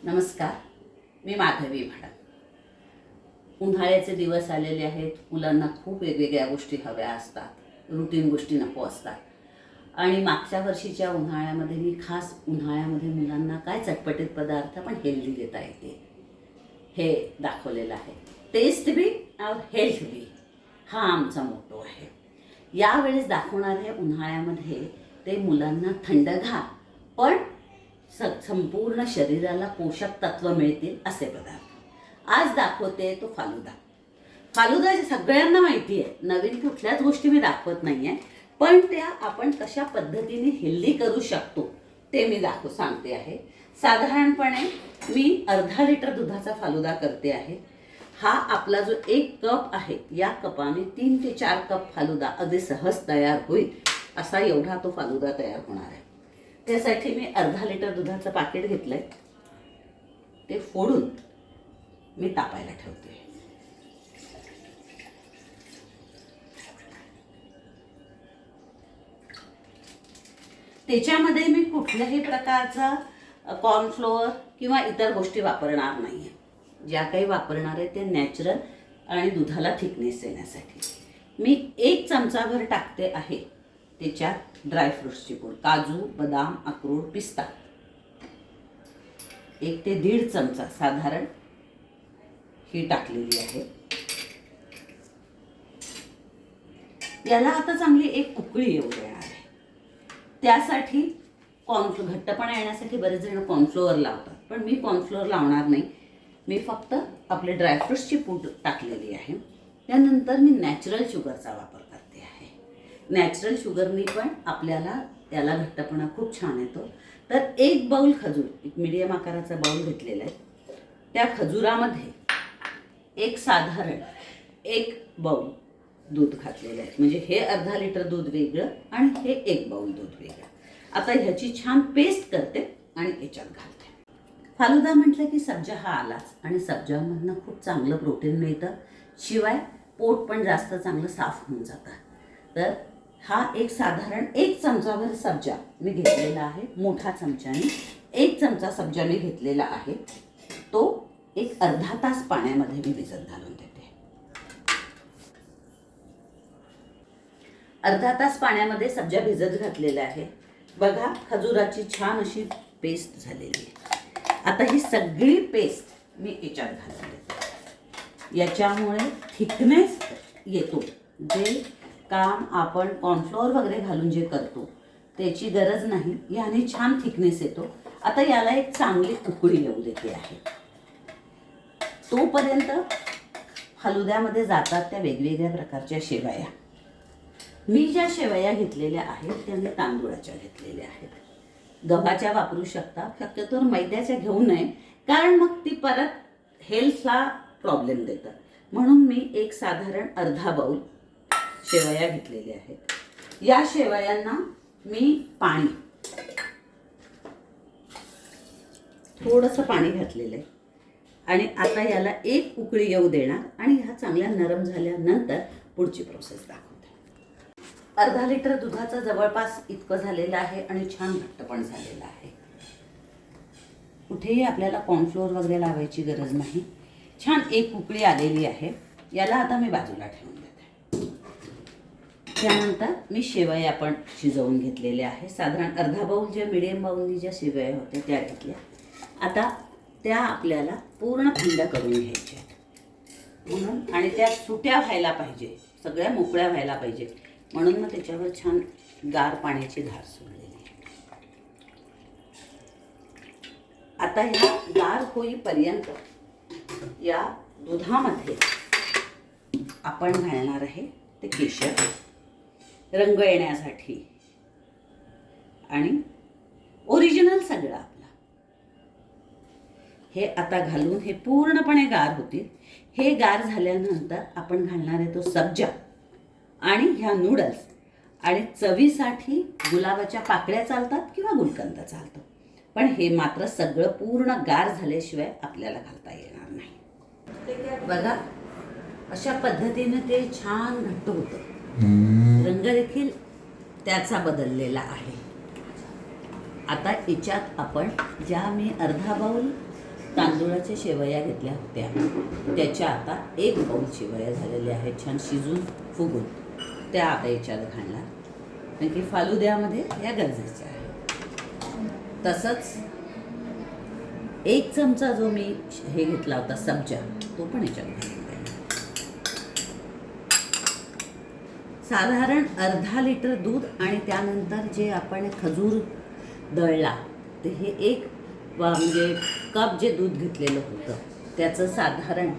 नमस्कार, मी माधवी भडक. उन्हाळ्याचे दिवस आलेले आहेत. मुलांना खूप वेगवेगळ्या गोष्टी हव्या असतात, रुटीन गोष्टी नको असतात. आणि मागच्या वर्षीच्या उन्हाळ्यामध्ये मी खास उन्हाळ्यामध्ये मुलांना काय चटपटीत पदार्थ पण हेल्दी देता येते हे दाखवलेलं आहे. टेस्ट बी और हेल्थ बी हा आमचा मोटो आहे. यावेळेस दाखवणार आहे उन्हाळ्यामध्ये ते मुलांना थंडगार पण संपूर्ण शरीराला पोषक तत्व मिळतील असे पदार्थ. आज दाखवते तो फालुदा. फालुदा सगळ्यांना माहिती आहे, नवीन कुठल्याच गोष्टी मी दाखवत नाही आहे, पण त्या आपण कशा पद्धतीने हेल्दी करू शकतो ते मी सांगते आहे. साधारणपणे मी अर्धा लिटर दुधाचा फालुदा करते आहे. हा आपला जो 1 कप आहे, या कपाने 3 ते 4 कप फालुदा अगदी सहज तयार होईल असा एवढा तो फालुदा तयार होणार आहे. त्यासाठी मी अर्धा लिटर दुधाचं पाकिट घेतलंय. ते फोडून मी तापायला ठेवते. त्याच्यामध्ये मी कुठल्याही प्रकारचा कॉर्नफ्लोअर किंवा इतर गोष्टी वापरणार नाहीये. ज्या काही वापरणार आहे ते नॅचरल आणि दुधाला थिकनेस देण्यासाठी. मी 1 चमचाभर टाकते आहे त्याच्यात ड्रायफ्रुट्सची पूड, काजू, बदाम, अक्रोड, पिस्ता. 1 ते 1.5 चमचा साधारण ही टाकलेली आहे. याला आता चांगली एक उकळी येऊ देणार आहे. त्यासाठी घट्टपणा येण्यासाठी बरेच जण कॉर्नफ्लोअर लावतात, पण मी कॉर्नफ्लोअर लावणार नाही. मी फक्त आपले ड्रायफ्रुट्सची पूड टाकलेली आहे. त्यानंतर मी नॅचरल शुगरचा वापर करते आहे. नॅचरल शुगरनी पण आपल्याला याला घट्टपणा खूप छान येतो. तर 1 बाउल खजूर, एक मीडियम आकाराचा बाउल घेतलेला आहे. त्या खजुरामध्ये साधारण 1 बाउल दूध घातलेलं आहे. म्हणजे हे अर्धा लिटर दूध वेगळं आणि हे 1 बाउल दूध वेगळं. आता ह्याची छान पेस्ट करते आणि याच्यात घालते. फालुदा म्हटलं की सब्जा हा आलाच, आणि सब्जामधनं खूप चांगलं प्रोटीन मिळतं. शिवाय पोट पण जास्त चांगलं साफ होऊन जातं. तर हा साधारण 1 चमचाभर सब्जा मी घेतलेला आहे. मोठा चमच्याने 1 चमचा सब्जा मी घेतलेला आहे. तो अर्धा तास पाण्यामध्ये मी भिजत घालून देते. अर्धा तास पाण्यामध्ये सब्जा भिजत घातलेला आहे. बघा, खजुराची छान अशी पेस्ट झालेली आहे. आता ही सगळी पेस्ट मी याच्यात घालून देते. याच्यामुळे थिकनेस येतो. जे काम आपण कॉर्नफ्लोअर वगैरे घालून जे करतो त्याची गरज नाही. याने छान थिकनेस येतो. आता याला एक चांगली उकळी येऊ देते आहे. तोपर्यंत फालुद्यामध्ये जातात त्या वेगवेगळ्या प्रकारच्या शेवया. मी ज्या शेवया घेतलेल्या आहेत त्या मी तांदूळाच्या घेतलेल्या आहेत. गव्हाच्या वापरू शकता, शक्यतो मैद्याच्या घेऊ नये, कारण मग ती परत हेल्थला प्रॉब्लेम देतात. म्हणून मी साधारण अर्धा बाउल शेवया घेतलेल्या आहेत. या शेवयांना मी थोडंसं पाणी घातलेलं आहे. आणि आता याला 1 उकळी येऊ देणार आणि ह्या चांगल्या नरम झाल्यानंतर पुढची प्रोसेस दाखवते. अर्धा लिटर दुधाचं जवळपास इतकं झालेलं आहे आणि छान घट्ट पण झालेलं आहे. कुठेही आपल्याला कॉर्नफ्लोअर वगैरे लावायची गरज नाही. छान 1 उकळी आलेली आहे. याला आता मी बाजूला ठेवून देते. त्यानंतर मी शेवया पण शिजवून घेतलेल्या आहे. साधारण अर्धा बाउल ज्या मीडियम बाउलनी ज्या शेवया होत्या त्या घेतल्या. आता त्या आपल्याला पूर्ण थंड करून घ्यायच्या म्हणून, आणि त्या सुट्या व्हायला पाहिजे, सगळ्या मोकळ्या व्हायला पाहिजे. म्हणून मग त्याच्यावर छान गार पाण्याची धार सोडलेली. आता ह्या गार होईपर्यंत या दुधामध्ये आपण घालणार आहे ते केशर, रंग येण्यासाठी आणि ओरिजिनल सगळं आपलं. हे आता घालून हे पूर्णपणे गार होतील. हे गार झाल्यानंतर आपण घालणार आहे तो सब्जा आणि ह्या नूडल्स. आणि चवीसाठी गुलाबाच्या पाकळ्या चालतात किंवा गुलकंद चालतो, पण हे मात्र सगळं पूर्ण गार झाल्याशिवाय आपल्याला घालता येणार नाही. बघा, अशा पद्धतीने ते छान घट्ट होतं. रंग देखील त्याचा बदललेला आहे. आता याच्यात आपण ज्या मी अर्धा बाउल तांदूळाच्या शेवया घेतल्या होत्या, त्याच्या आता 1 बाउल शेवया झालेल्या आहेत छान शिजून फुगून. त्या आता याच्यात घालणार, कारण की फालुद्यामध्ये या गरजेच्या आहेत. तसंच 1 चमचा जो मी हे घेतला होता सब्जा, तो पण याच्यात घालून द्या. साधारण अर्धा लिटर दूध आणि त्यानंतर जे आपण खजूर दळला ते हे म्हणजे कप जे दूध घेतलेलं होतं त्याचं साधारण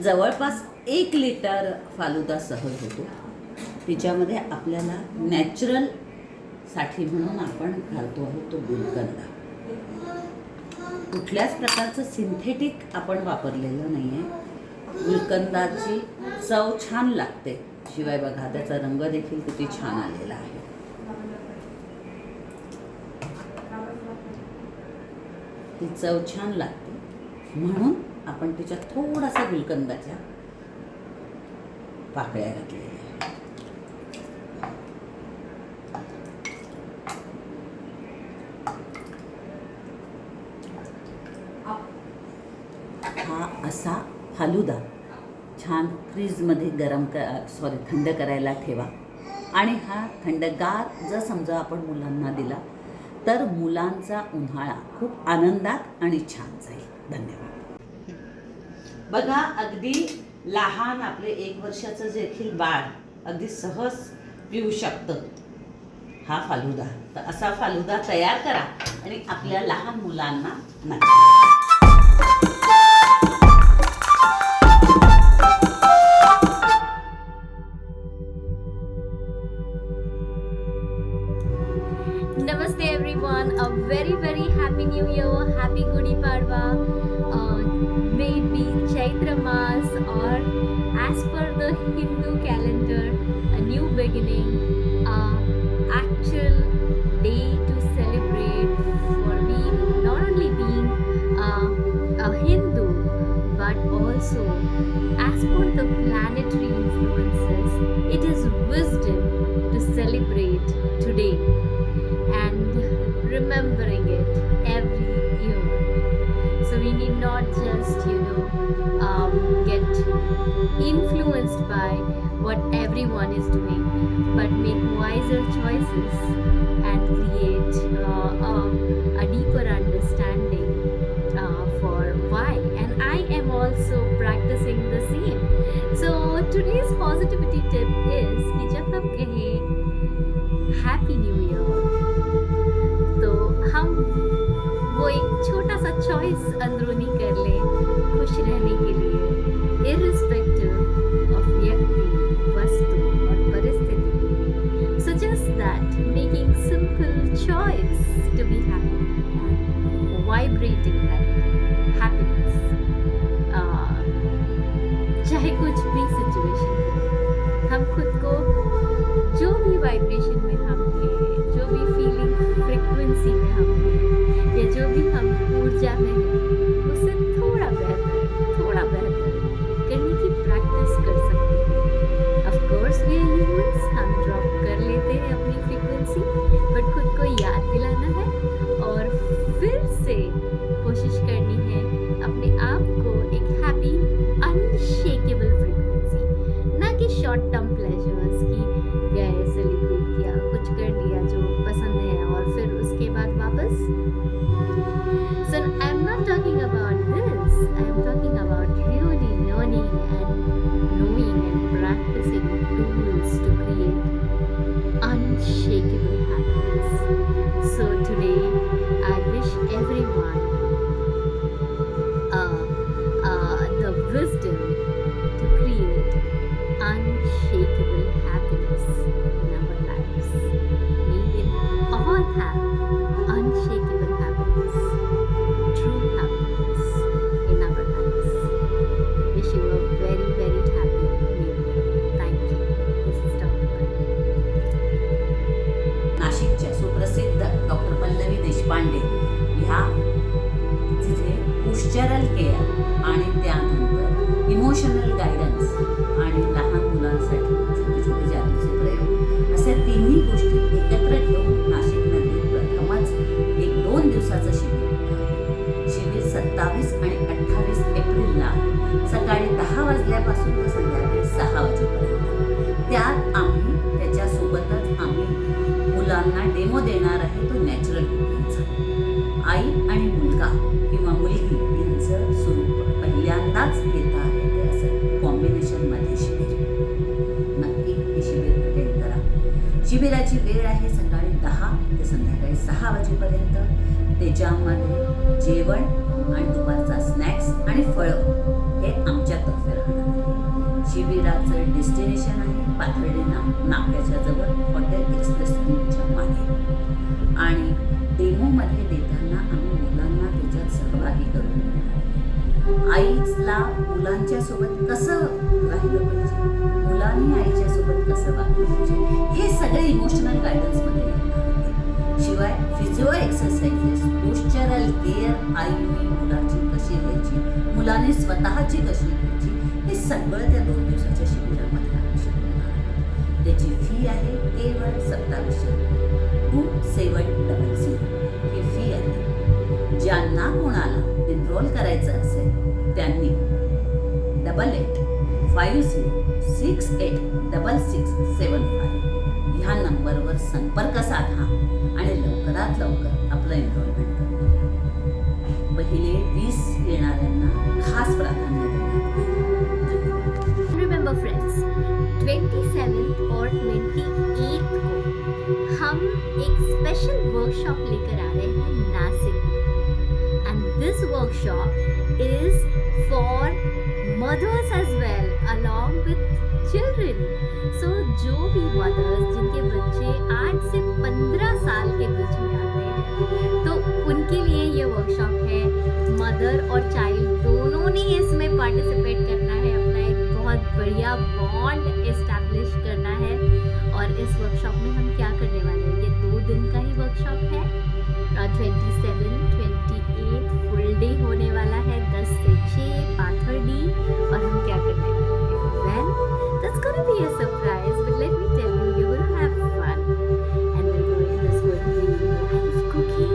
जवळपास 1 लिटर फालुदा सहज होतो. तिच्यामध्ये आपल्याला नॅचरल साठी म्हणून आपण घालतो आहोत तो गुलकंद. कुठल्याच प्रकारचं सिंथेटिक आपण वापरलेलं नाही आहे. गुलकंदाची चव छान लागते, शिवाय बघा त्याचा रंग देखील किती छान आलेला आहे. ती चव छान लागते म्हणून आपण त्याच्यात थोडासा गुलकंदाच्या पाकळ्या घातलेल्या आहेत. हा असा फालुदा छान फ्रीजमध्ये थंड करायला ठेवा. आणि हा थंडगार जर समजा आपण मुलांना दिला तर मुलांचा उन्हाळा खूप आनंदात आणि छान जाईल. धन्यवाद. बघा, अगदी लहान आपले 1 वर्षाचं देखील बाळ अगदी सहज पिऊ शकतं हा फालुदा. तर असा फालुदा तयार करा आणि आपल्या लहान मुलांना नका. Namaste everyone, a very happy new year, happy Gudi Padwa. May it be Chaitra Mas or as per the Hindu calendar, a new beginning, actual day to celebrate for being not only being a Hindu but also as per the planetary influences, it is wisdom to celebrate today and remembering it every year. So we need not just get influenced by what everyone is doing, but make wiser choices and create a deeper understanding for why. And I am also practicing the same. So today's positivity tip is कि जब हम कहें happy new year तो हम वो एक छोटा सा choice अंदरूनी कर लें खुश रहने के लिए, इर्रिस्पेक्टिव ऑफ व्यक्ति, वस्तु और परिस्थिति. So just that, making simple choice to be happy and vibrating that happiness. चाहे कुछ भी सिचुएशन हो, हम खुद को जो भी वाइब्रेशन में हम हैं, जो भी फीलिंग फ्रिक्वेंसी में हम हैं, या जो भी हम ऊर्जा में हैं, उससे थोड़ा बेहतर करने की प्रैक्टिस कर सकते हैं. Of course we are humans, हम ड्रॉप कर लेते हैं अपनी फ्रिक्वेंसी, बट खुद को याद दिलाना है और फिर से कोशिश करनी है अपने आप को एक हैप्पी अनशेकेबल फ्रिक्वेंसी, ना कि शॉर्ट टर्म प्लेजर्स की गए सेलिब्रेट किया, कुछ कर लिया जो पसंद है और फिर उसके बाद वापस. So I am not talking about this, I am talking about really learning and knowing and practicing tools to create unshakable happiness. So today I wish everyone the wisdom to create unshakable happiness in our lives. We will all have unshakable happiness, true happiness in our lives. Wish you a very happy new year. Thank you. This is Dr. नाशिकच्या सुप्रसिद्ध doctor Pallavi Deshpande ह्या तिथे पोश्चरल care आणि त्यानंतर emotional guidance आणि लहान मुलांसाठी छोटे छोटे जादूचे प्रयोग अशा तिन्ही गोष्टी एकत्र ठेवून नाशिकमध्ये प्रथमच एक 2 दिवसाचं शिबिर आहे. शिबिर 27 आणि 28 एप्रिलला सकाळी 10 वाजल्यापासून तर संध्याकाळी 6 वाजेपर्यंत त्यात त्याच्यासोबतच आम्ही मुलांना डेमो देणार आहे तो नॅचरल कुकिंगचा. आई आणि मुलगा किंवा मुलगी यांचं स्वरूप पहिल्यांदाच येत आहे ते असं कॉम्बिनेशनमध्ये शिबिर. नक्की हे शिबिर अटेंड करा. शिबिराची वेळ आहे सकाळी 10 ते संध्याकाळी 6 वाजेपर्यंत. त्याच्यामध्ये जेवण आणि दुपारचा स्नॅक्स आणि फळं हे आमच्यातर्फे राहणार आहे. शिबिराचं डेस्टिनेशन आहे पाथर्डी नाक्याच्या जवळ हॉटेल एक्सप्रेस च्या मागे. आणि डेमोमध्ये देताना आम्ही मुलांना त्याच्यात सहभागी करून घेणार. आईला मुलांच्या सोबत कसं राहिलं पाहिजे, मुलांनी आईच्या सोबत कसं वागलं पाहिजे, हे सगळे इमोशनल गायडन्समध्ये येणार आहे. शिवाय फिजिओ एक्सरसाइजेस, पोश्चरल केअर आईने मुलाची कशी घ्यायची, मुलाने स्वतःची कशी घ्यायची, हे सगळं त्या 2 दिवसाच्या शिबिरामध्ये आम्ही शिकवणार आहोत. त्याची फी आहे केवळ 2700 रुपये, 2700 ही फी आहे. ज्यांना कोणाला एनरोल करायचं असेल त्यांनी 8850686675 ह्या नंबरवर संपर्क साधा आणि लवकरात लवकर आपलं एनरोलमेंट करा. पहिले 20 येणाऱ्यांना खास प्राधान्य देण्यात येईल. Remember friends, 27th और 28th को हम एक स्पेशल वर्कशॉप लेकर आ रहे हैं नासिक में. And this workshop is for mothers as well along with children. So जो भी mothers जिनके बच्चे 8 से 15 साल के बीच में आते हैं तो उनके लिए ये वर्कशॉप है. मदर और चाइल्ड दोनों ने इसमें पार्टिसिपेट करना है, अपना एक बहुत बढ़िया बॉन्ड एस्टैब्लिश करना है. और इस वर्कशॉप में हम क्या करने वाले हैं, ये 2 दिन का ही वर्कशॉप है. 27, 28 फुल डे होने वाला है 10 से 6 पाथर्डी. और हम क्या करने वाले हैं, well that's gonna be a surprise, but let me tell you, you're gonna have fun and there's going to be live cooking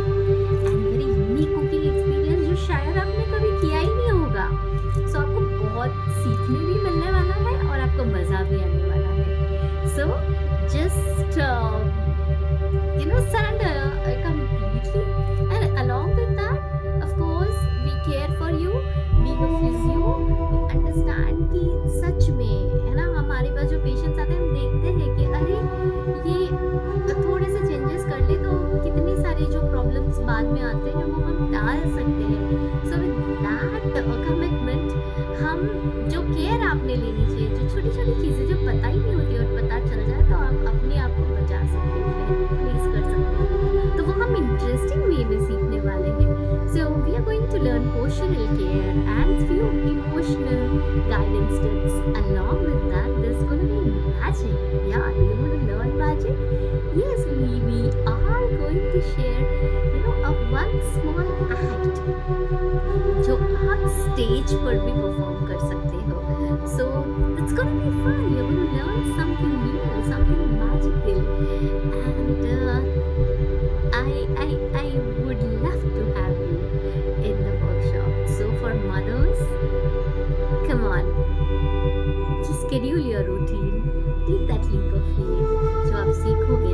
and very unique cooking experience जो शायद आपने कभी किया ही नहीं होगा. So आपको बहुत सीखने भी मिलने वाला है और आपको मज़ा भी आने वाला है. So just surrender completely, and along with that of course we care for you. Being a physio, we understand कि सच में है ना, हमारे पास जो पेशेंट्स आते हैं हम देखते हैं कि अरे ये थोड़े से चेंजेस कर ले तो कितनी सारी जो प्रॉब्लम्स बाद में आते हैं वो हम टाल सकते हैं. सो विद दैट कमिटमेंट हम जो केयर आपने लेनी चाहिए, जो छोटी छोटी चीज़ें जो पता ही नहीं होती और पता चल जाए तो आप अपने आप को बचा सकते हैं, प्लीज कर सकते हैं. तो वो हम इंटरेस्टिंग वे में सीखने वाले हैं. So we are going to learn postural care and few emotional guidance tips. Along with that, there's going to be magic. Yeah, do you want to learn magic? Yes, we are going to share a one small act जो आप stage पर भी perform कर सकते हो. So it's going to be fun. You're going to learn something new, something magical, and I would love to have you in the workshop. So for mothers, come on, just schedule your routine, take that leap of faith. जो आप सीखोगे